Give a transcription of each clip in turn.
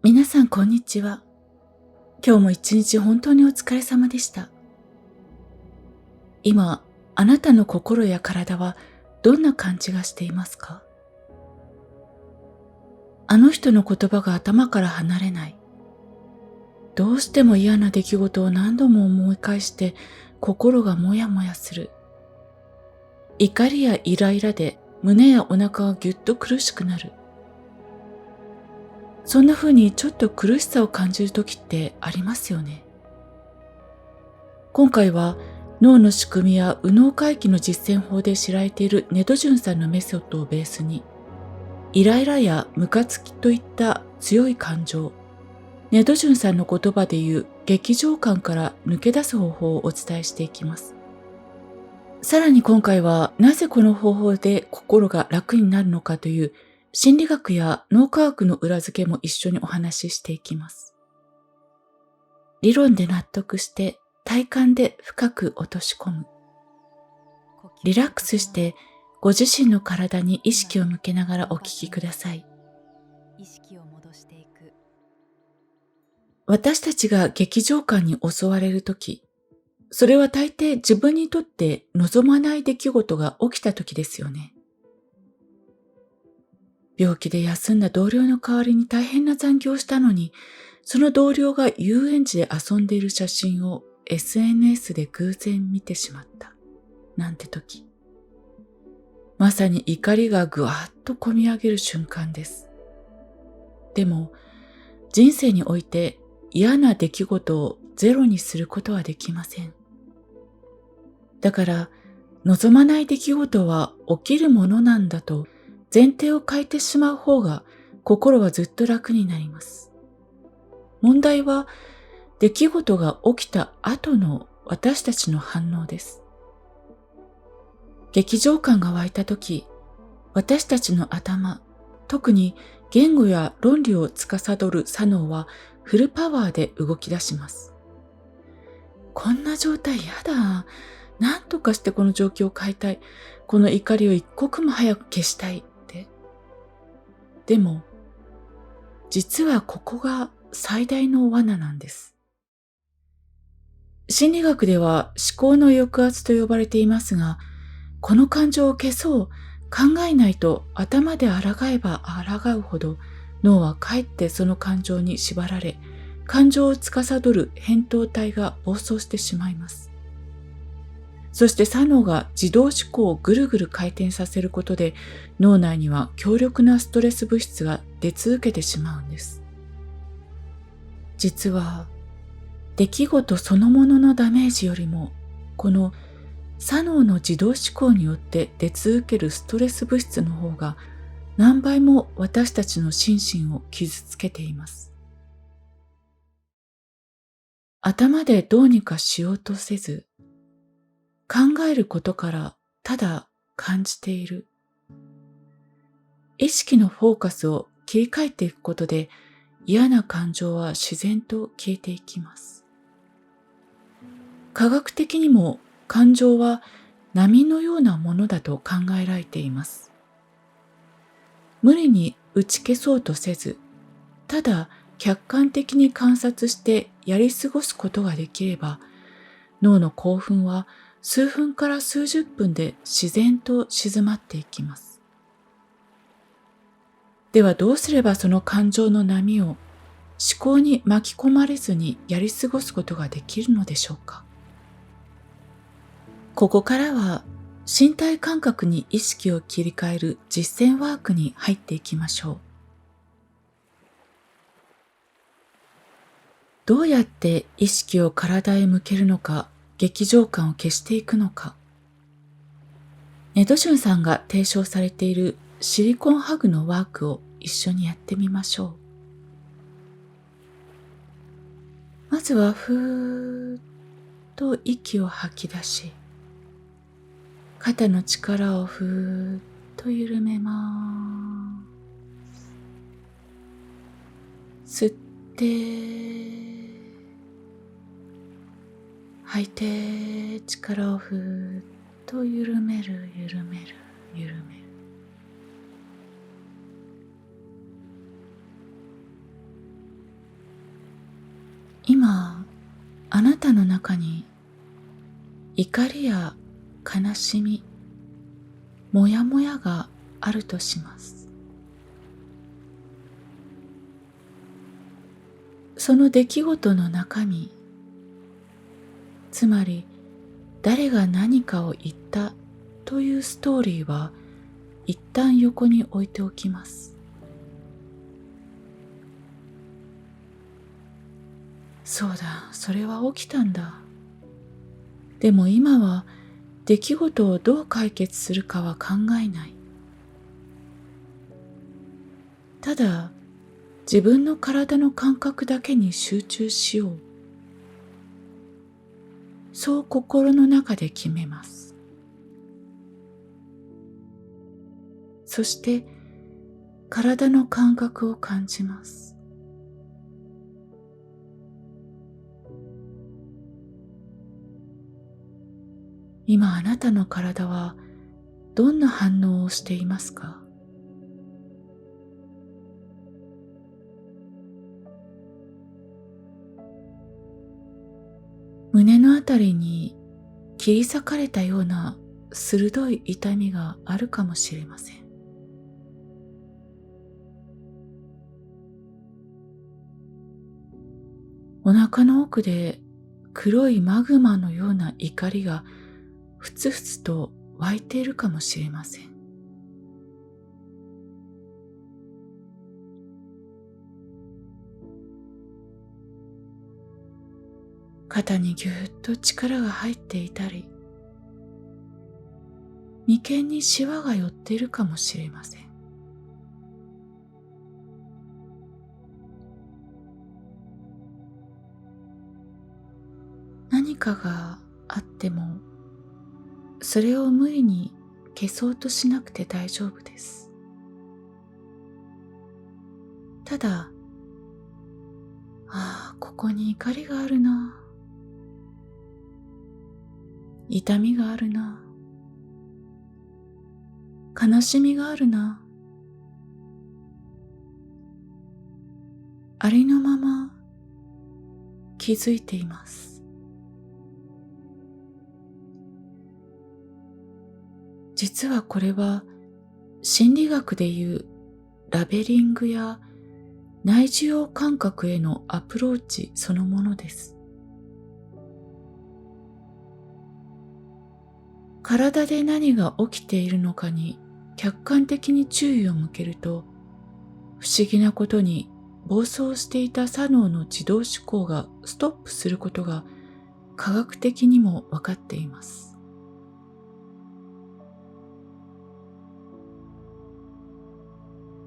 皆さんこんにちは。今日も一日本当にお疲れ様でした。今、あなたの心や体はどんな感じがしていますか？あの人の言葉が頭から離れない。どうしても嫌な出来事を何度も思い返して心がもやもやする。怒りやイライラで胸やお腹がぎゅっと苦しくなる。そんな風にちょっと苦しさを感じる時ってありますよね。今回は脳の仕組みや右脳回帰の実践法で知られているネドジュンさんのメソッドをベースに、イライラやムカつきといった強い感情、ネドジュンさんの言葉で言う激情感から抜け出す方法をお伝えしていきます。さらに今回はなぜこの方法で心が楽になるのかという心理学や脳科学の裏付けも一緒にお話ししていきます。理論で納得して体感で深く落とし込む。リラックスしてご自身の体に意識を向けながらお聞きください。意識を戻していく。私たちが激情感に襲われるとき、それは大抵自分にとって望まない出来事が起きたときですよね。病気で休んだ同僚の代わりに大変な残業をしたのに、その同僚が遊園地で遊んでいる写真を SNS で偶然見てしまった。なんて時。まさに怒りがぐわっとこみ上げる瞬間です。でも、人生において嫌な出来事をゼロにすることはできません。だから、望まない出来事は起きるものなんだと前提を変えてしまう方が心はずっと楽になります。問題は出来事が起きた後の私たちの反応です。激情感が湧いたとき、私たちの頭、特に言語や論理を司る左脳はフルパワーで動き出します。こんな状態やだ。なんとかしてこの状況を変えたい。この怒りを一刻も早く消したいって。でも、実はここが最大の罠なんです。心理学では思考の抑圧と呼ばれていますが、この感情を消そう、考えないと頭で抗えば抗うほど脳はかえってその感情に縛られ、感情を司る扁桃体が暴走してしまいます。そして左脳が自動思考をぐるぐる回転させることで脳内には強力なストレス物質が出続けてしまうんです。実は出来事そのもののダメージよりもこの左脳の自動思考によって出続けるストレス物質の方が何倍も私たちの心身を傷つけています。頭でどうにかしようとせず、考えることからただ感じている。意識のフォーカスを切り替えていくことで嫌な感情は自然と消えていきます。科学的にも感情は波のようなものだと考えられています。無理に打ち消そうとせず、ただ客観的に観察してやり過ごすことができれば、脳の興奮は数分から数十分で自然と静まっていきます。ではどうすればその感情の波を思考に巻き込まれずにやり過ごすことができるのでしょうか。ここからは身体感覚に意識を切り替える実践ワークに入っていきましょう。どうやって意識を体へ向けるのか、激情感を消していくのか。ネドシュンさんが提唱されているシリコンハグのワークを一緒にやってみましょう。まずはふーっと息を吐き出し、肩の力をふーっと緩めます。吸って、吐いて、力をふーっと緩める、緩める、緩める。今、あなたの中に怒りや悲しみ、もやもやがあるとします。その出来事の中身、つまり誰が何かを言ったというストーリーは一旦横に置いておきます。そうだ、それは起きたんだ。でも今は出来事をどう解決するかは考えない。ただ自分の体の感覚だけに集中しよう。そう心の中で決めます。そして体の感覚を感じます。今あなたの体はどんな反応をしていますか？胸のあたりに切り裂かれたような鋭い痛みがあるかもしれません。お腹の奥で黒いマグマのような怒りがふつふつと湧いているかもしれません。肩にぎゅーっと力が入っていたり、眉間にシワが寄っているかもしれません。何かがあっても、それを無理に消そうとしなくて大丈夫です。ただ、ここに怒りがあるな、痛みがあるな、悲しみがあるな、ありのまま気づいています。実はこれは心理学でいうラベリングや内受容感覚へのアプローチそのものです。体で何が起きているのかに客観的に注意を向けると、不思議なことに暴走していた左脳の自動思考がストップすることが科学的にも分かっています。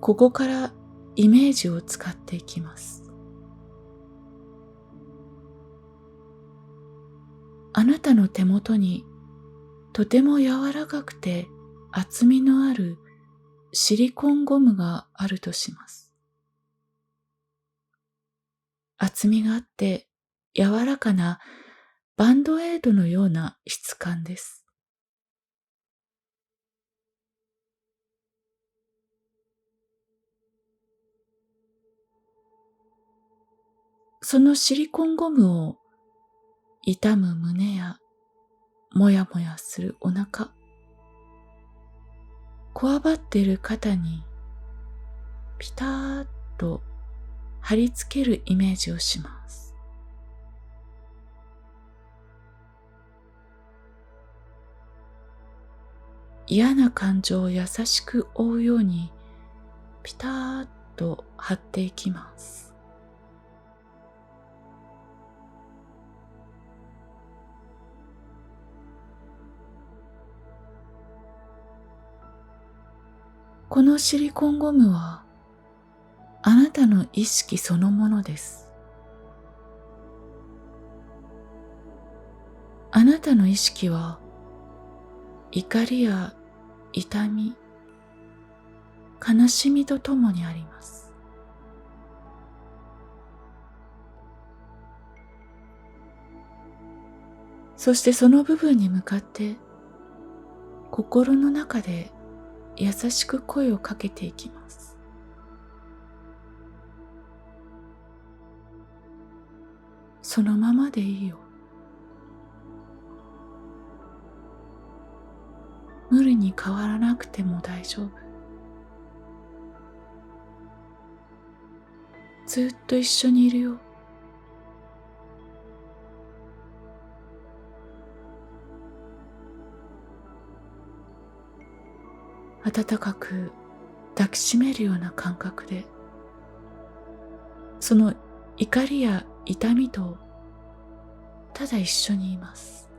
ここからイメージを使っていきます。あなたの手元にとても柔らかくて厚みのあるシリコンゴムがあるとします。厚みがあって柔らかなバンドエイドのような質感です。そのシリコンゴムを痛む胸やもやもやするお腹、こわばっている肩にピターッと貼り付けるイメージをします。嫌な感情を優しく覆うようにピターッと貼っていきます。このシリコンゴムはあなたの意識そのものです。あなたの意識は怒りや痛み、悲しみとともにあります。そしてその部分に向かって心の中で優しく声をかけていきます。そのままでいいよ。無理に変わらなくても大丈夫。ずっと一緒にいるよ。温かく抱きしめるような感覚で、その怒りや痛みとただ一緒にいます。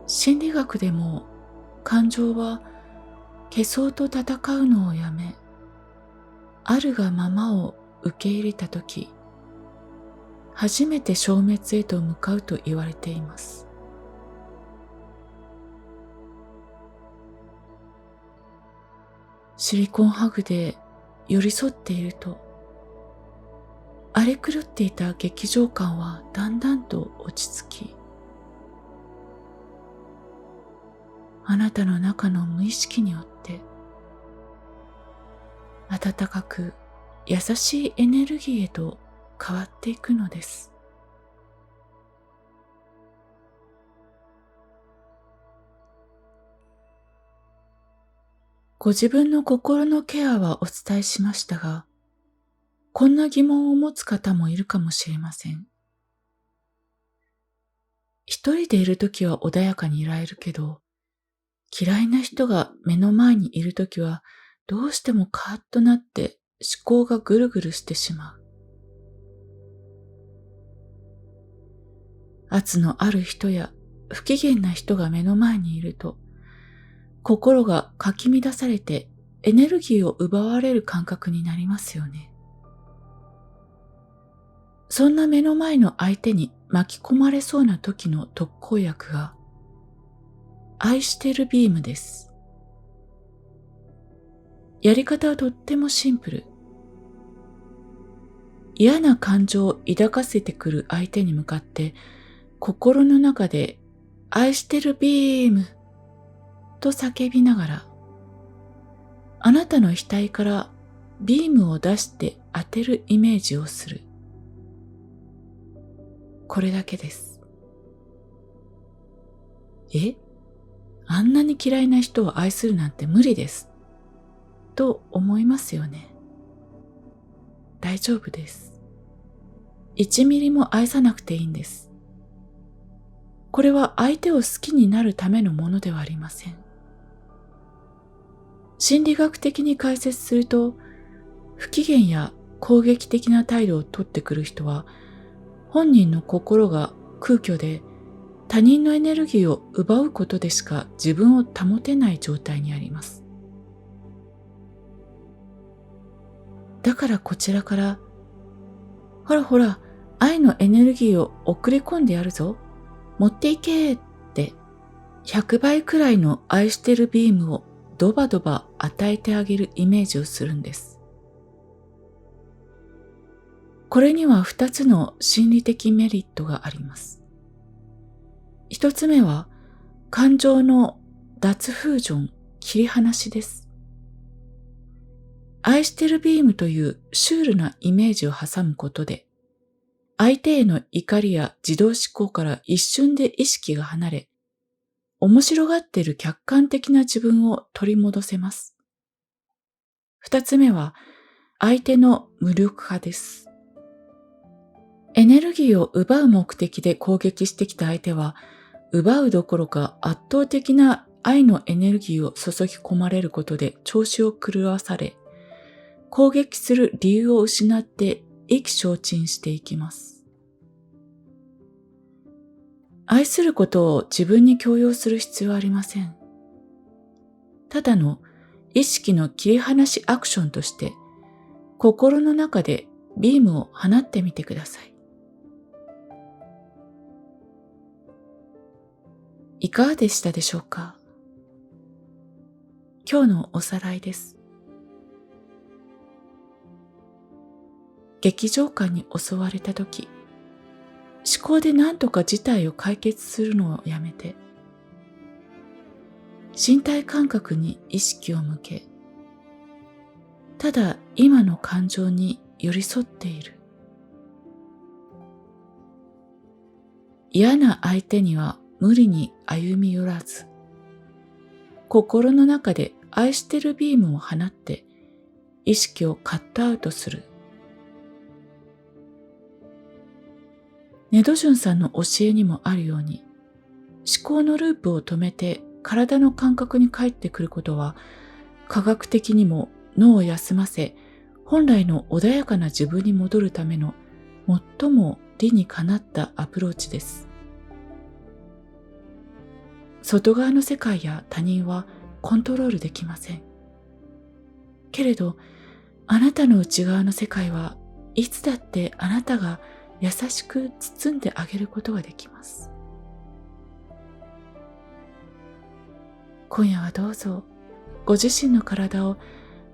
心理学でも感情は消そうと戦うのをやめ、あるがままを受け入れたとき、初めて消滅へと向かうと言われています。シリコンハグで寄り添っていると、荒れ狂っていた劇場感はだんだんと落ち着き、あなたの中の無意識によって温かく優しいエネルギーへと変わっていくのです。ご自分の心のケアはお伝えしましたが、こんな疑問を持つ方もいるかもしれません。一人でいるときは穏やかにいられるけど、嫌いな人が目の前にいるときはどうしてもカーッとなって思考がぐるぐるしてしまう。圧のある人や不機嫌な人が目の前にいると、心がかき乱されてエネルギーを奪われる感覚になりますよね。そんな目の前の相手に巻き込まれそうな時の特効薬が、愛してるビームです。やり方はとってもシンプル。嫌な感情を抱かせてくる相手に向かって、心の中で愛してるビームと叫びながら、あなたの額からビームを出して当てるイメージをする。これだけです。あんなに嫌いな人を愛するなんて無理です。と思いますよね。大丈夫です。1ミリも愛さなくていいんです。これは相手を好きになるためのものではありません。心理学的に解説すると、不機嫌や攻撃的な態度をとってくる人は、本人の心が空虚で他人のエネルギーを奪うことでしか自分を保てない状態にあります。だからこちらから、ほらほら、愛のエネルギーを送り込んでやるぞ。持っていけって100倍くらいの愛してるビームをドバドバ与えてあげるイメージをするんです。これには2つの心理的メリットがあります。1つ目は感情の脱フュージョン、切り離しです。愛してるビームというシュールなイメージを挟むことで、相手への怒りや自動思考から一瞬で意識が離れ、面白がっている客観的な自分を取り戻せます。2つ目は相手の無力化です。エネルギーを奪う目的で攻撃してきた相手は、奪うどころか圧倒的な愛のエネルギーを注ぎ込まれることで調子を狂わされ、攻撃する理由を失って意気消沈していきます。愛することを自分に強要する必要はありません。ただの意識の切り離しアクションとして、心の中でビームを放ってみてください。いかがでしたでしょうか？今日のおさらいです。劇場感に襲われたとき、思考で何とか事態を解決するのをやめて、身体感覚に意識を向け、ただ今の感情に寄り添っている。嫌な相手には無理に歩み寄らず、心の中で愛してるビームを放って意識をカットアウトする。ネドジュンさんの教えにもあるように、思考のループを止めて体の感覚に帰ってくることは、科学的にも脳を休ませ、本来の穏やかな自分に戻るための最も理にかなったアプローチです。外側の世界や他人はコントロールできません。けれど、あなたの内側の世界はいつだってあなたが優しく包んであげることができます。今夜はどうぞご自身の体を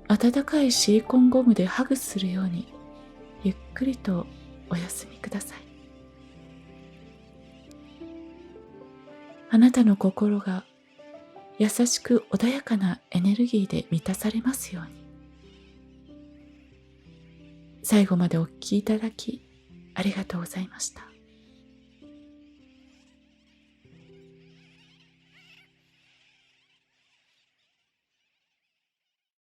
温かいシリコンゴムでハグするようにゆっくりとお休みください。あなたの心が優しく穏やかなエネルギーで満たされますように。最後までお聞きいただきありがとうございました。